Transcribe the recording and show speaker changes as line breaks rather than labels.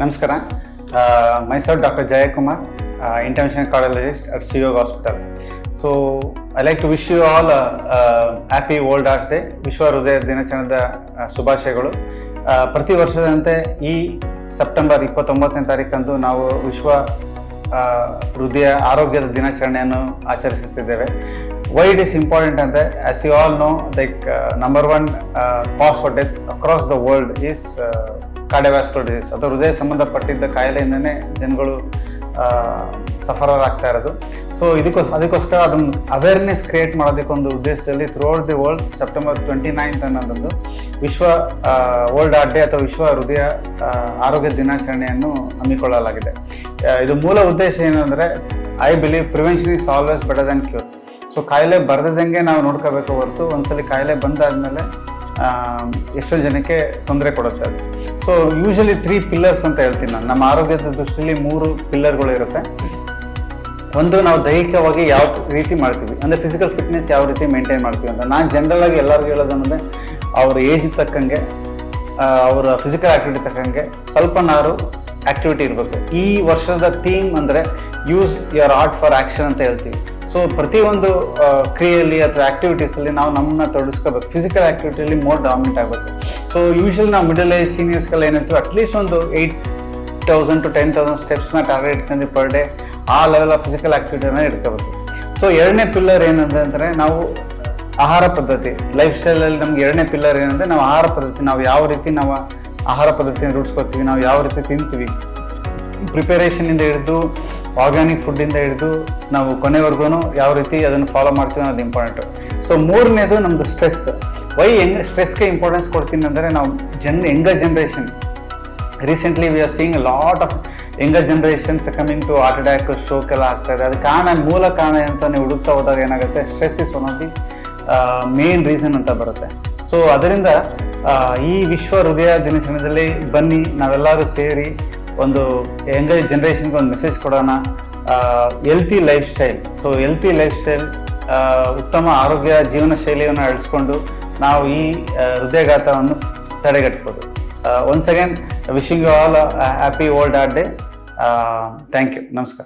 ನಮಸ್ಕಾರ. Myself Dr. Jayakumar, interventional cardiologist at Shivog Hospital. So I like to wish you all a happy World Heart Day. ವಿಶ್ವ ಹೃದಯ ದಿನಾಚರಣೆದ ಶುಭಾಶಯಗಳು. ಪ್ರತಿ ವರ್ಷದಂತೆ ಈ ಸೆಪ್ಟೆಂಬರ್ 29ನೇ ತಾರೀಕಂದು ನಾವು ವಿಶ್ವ ಹೃದಯ ಆರೋಗ್ಯದ ದಿನಾಚರಣೆಯನ್ನು ಆಚರಿಸುತ್ತಿದ್ದೇವೆ. Why it is important ಅಂದರೆ, as you all know, like number one cause for death across the world is cardiovascular disease. ಅದು ಹೃದಯ ಸಂಬಂಧಪಟ್ಟಿದ್ದ ಕಾಯಿಲೆಯಿಂದನೇ ಜನಗಳು ಸಫರರ್ ಆಗ್ತಾ ಇರೋದು. ಸೊ ಅದಕ್ಕೋಸ್ಕರ ಅದನ್ನು ಅವೇರ್ನೆಸ್ ಕ್ರಿಯೇಟ್ ಮಾಡೋದಕ್ಕೊಂದು ಉದ್ದೇಶದಲ್ಲಿ ಥ್ರೂಔಟ್ ದಿ ವರ್ಲ್ಡ್ ಸೆಪ್ಟೆಂಬರ್ 29 ಅನ್ನೋದೊಂದು ವಿಶ್ವ ವರ್ಲ್ಡ್ ಹಾರ್ಟ್ ಡೇ ಅಥವಾ ವಿಶ್ವ ಹೃದಯ ಆರೋಗ್ಯ ದಿನಾಚರಣೆಯನ್ನು ಹಮ್ಮಿಕೊಳ್ಳಲಾಗಿದೆ. ಇದು ಮೂಲ ಉದ್ದೇಶ ಏನಂದರೆ, I believe prevention is always better than cure. So ಕಾಯಿಲೆ ಬರದಂಗೆ ನಾವು ನೋಡ್ಕೋಬೇಕು ಹೊರತು ಒಂದ್ಸಲಿ ಕಾಯಿಲೆ ಬಂದಾದಮೇಲೆ ಎಷ್ಟೋ ಜನಕ್ಕೆ ತೊಂದರೆ ಕೊಡುತ್ತೆ ಅದು. ಸೊ ಯೂಶಲಿ 3 ಪಿಲ್ಲರ್ಸ್ ಅಂತ ಹೇಳ್ತೀನಿ ನಾನು. ನಮ್ಮ ಆರೋಗ್ಯದ ದೃಷ್ಟಿಯಲ್ಲಿ 3 ಪಿಲ್ಲರ್ಗಳು ಇರುತ್ತೆ. ಒಂದು, ನಾವು ದೈಹಿಕವಾಗಿ ಯಾವ ರೀತಿ ಮಾಡ್ತೀವಿ, ಅಂದರೆ ಫಿಸಿಕಲ್ ಫಿಟ್ನೆಸ್ ಯಾವ ರೀತಿ ಮೇಂಟೈನ್ ಮಾಡ್ತೀವಿ ಅಂತ. ನಾನು ಜನರಲ್ ಆಗಿ ಎಲ್ಲರಿಗೂ ಹೇಳೋದಂದರೆ, ಅವ್ರ ಏಜ್ ತಕ್ಕಂಗೆ, ಅವರ ಫಿಸಿಕಲ್ ಆ್ಯಕ್ಟಿವಿಟಿ ತಕ್ಕಂಗೆ ಸ್ವಲ್ಪನಾರು ಆ್ಯಕ್ಟಿವಿಟಿ ಇರಬೇಕು. ಈ ವರ್ಷದ ಥೀಮ್ ಅಂದರೆ use your art for action ಅಂತ ಹೇಳ್ತೀವಿ. ಸೊ ಪ್ರತಿಯೊಂದು ಕ್ರಿಯೆಯಲ್ಲಿ ಅಥವಾ ಆ್ಯಕ್ಟಿವಿಟೀಸಲ್ಲಿ ನಾವು ನಮ್ಮನ್ನ ತೊಡಗಿಸ್ಕೋಬೇಕು. ಫಿಸಿಕಲ್ ಆ್ಯಕ್ಟಿವಿಟಿಯಲ್ಲಿ ಮೋರ್ ಡಾಮಿನೇಟ್ ಆಗಬೇಕು. ಸೊ ಯೂಶಲಿ ನಾವು ಮಿಡಲ್ ಏಜ್ ಸೀನಿಯರ್ಸ್ಗೆಲ್ಲ ಏನಿರ್ತೀವಿ, ಅಟ್ಲೀಸ್ಟ್ ಒಂದು 8,000 to 10,000 ಸ್ಟೆಪ್ಸ್ನ ಟಾರ್ಗೆಟ್ ಇಟ್ಕೊಂಡು ಪರ್ ಡೇ ಆ ಲೆವೆಲ್ ಆಫ್ ಫಿಸಿಕಲ್ ಆ್ಯಕ್ಟಿವಿಟಿನ ಇಟ್ಕೋಬೇಕು. ಸೊ ಎರಡನೇ ಪಿಲ್ಲರ್ ಏನಂದರೆ, ನಾವು ಆಹಾರ ಪದ್ಧತಿ, ಲೈಫ್ ಸ್ಟೈಲಲ್ಲಿ ನಮ್ಗೆ ಎರಡನೇ ಪಿಲ್ಲರ್ ಏನಂದರೆ, ನಾವು ಆಹಾರ ಪದ್ಧತಿ, ನಾವು ಯಾವ ರೀತಿ ನಾವು ಆಹಾರ ಪದ್ಧತಿನ ರೂಢಿಸ್ಕೊತೀವಿ, ನಾವು ಯಾವ ರೀತಿ ತಿಂತೀವಿ, ಪ್ರಿಪರೇಷನಿಂದ ಹಿಡಿದು ಆರ್ಗ್ಯಾನಿಕ್ ಫುಡ್ಡಿಂದ ಹಿಡಿದು ನಾವು ಕೊನೆವರೆಗೂ ಯಾವ ರೀತಿ ಅದನ್ನು ಫಾಲೋ ಮಾಡ್ತೀವಿ ಅನ್ನೋದು ಇಂಪಾರ್ಟೆಂಟು. ಸೊ ಮೂರನೇದು ನಮ್ಮದು ಸ್ಟ್ರೆಸ್. ಸ್ಟ್ರೆಸ್ಗೆ ಇಂಪಾರ್ಟೆನ್ಸ್ ಕೊಡ್ತೀನಿ ಅಂದರೆ, ನಾವು younger generation, recently we are seeing lot of younger generations coming to heart attack, stroke ಎಲ್ಲ ಆಗ್ತಾಯಿದೆ. ಅದು ಮೂಲ ಕಾರಣ ಅಂತ ನೀವು ಹುಡುಕ್ತಾ ಹೋದಾಗ ಏನಾಗುತ್ತೆ, stress is one of the main reason ಅಂತ ಬರುತ್ತೆ. ಸೊ ಅದರಿಂದ ಈ ವಿಶ್ವ ಹೃದಯ ದಿನಾಚರಣೆಯಲ್ಲಿ ಬನ್ನಿ ನಾವೆಲ್ಲರೂ ಸೇರಿ ಒಂದು ಯಂಗರ್ ಜನ್ರೇಷನ್ಗೆ ಒಂದು ಮೆಸೇಜ್ ಕೊಡೋಣ. Healthy lifestyle. So healthy lifestyle, ಉತ್ತಮ ಆರೋಗ್ಯ ಜೀವನ ಶೈಲಿಯನ್ನು ಅಳಿಸ್ಕೊಂಡು ನಾವು ಈ ಹೃದಯಘಾತವನ್ನು ತಡೆಗಟ್ಬೋದು. Once again wishing you all happy world heart day. Thank you. ನಮಸ್ಕಾರ.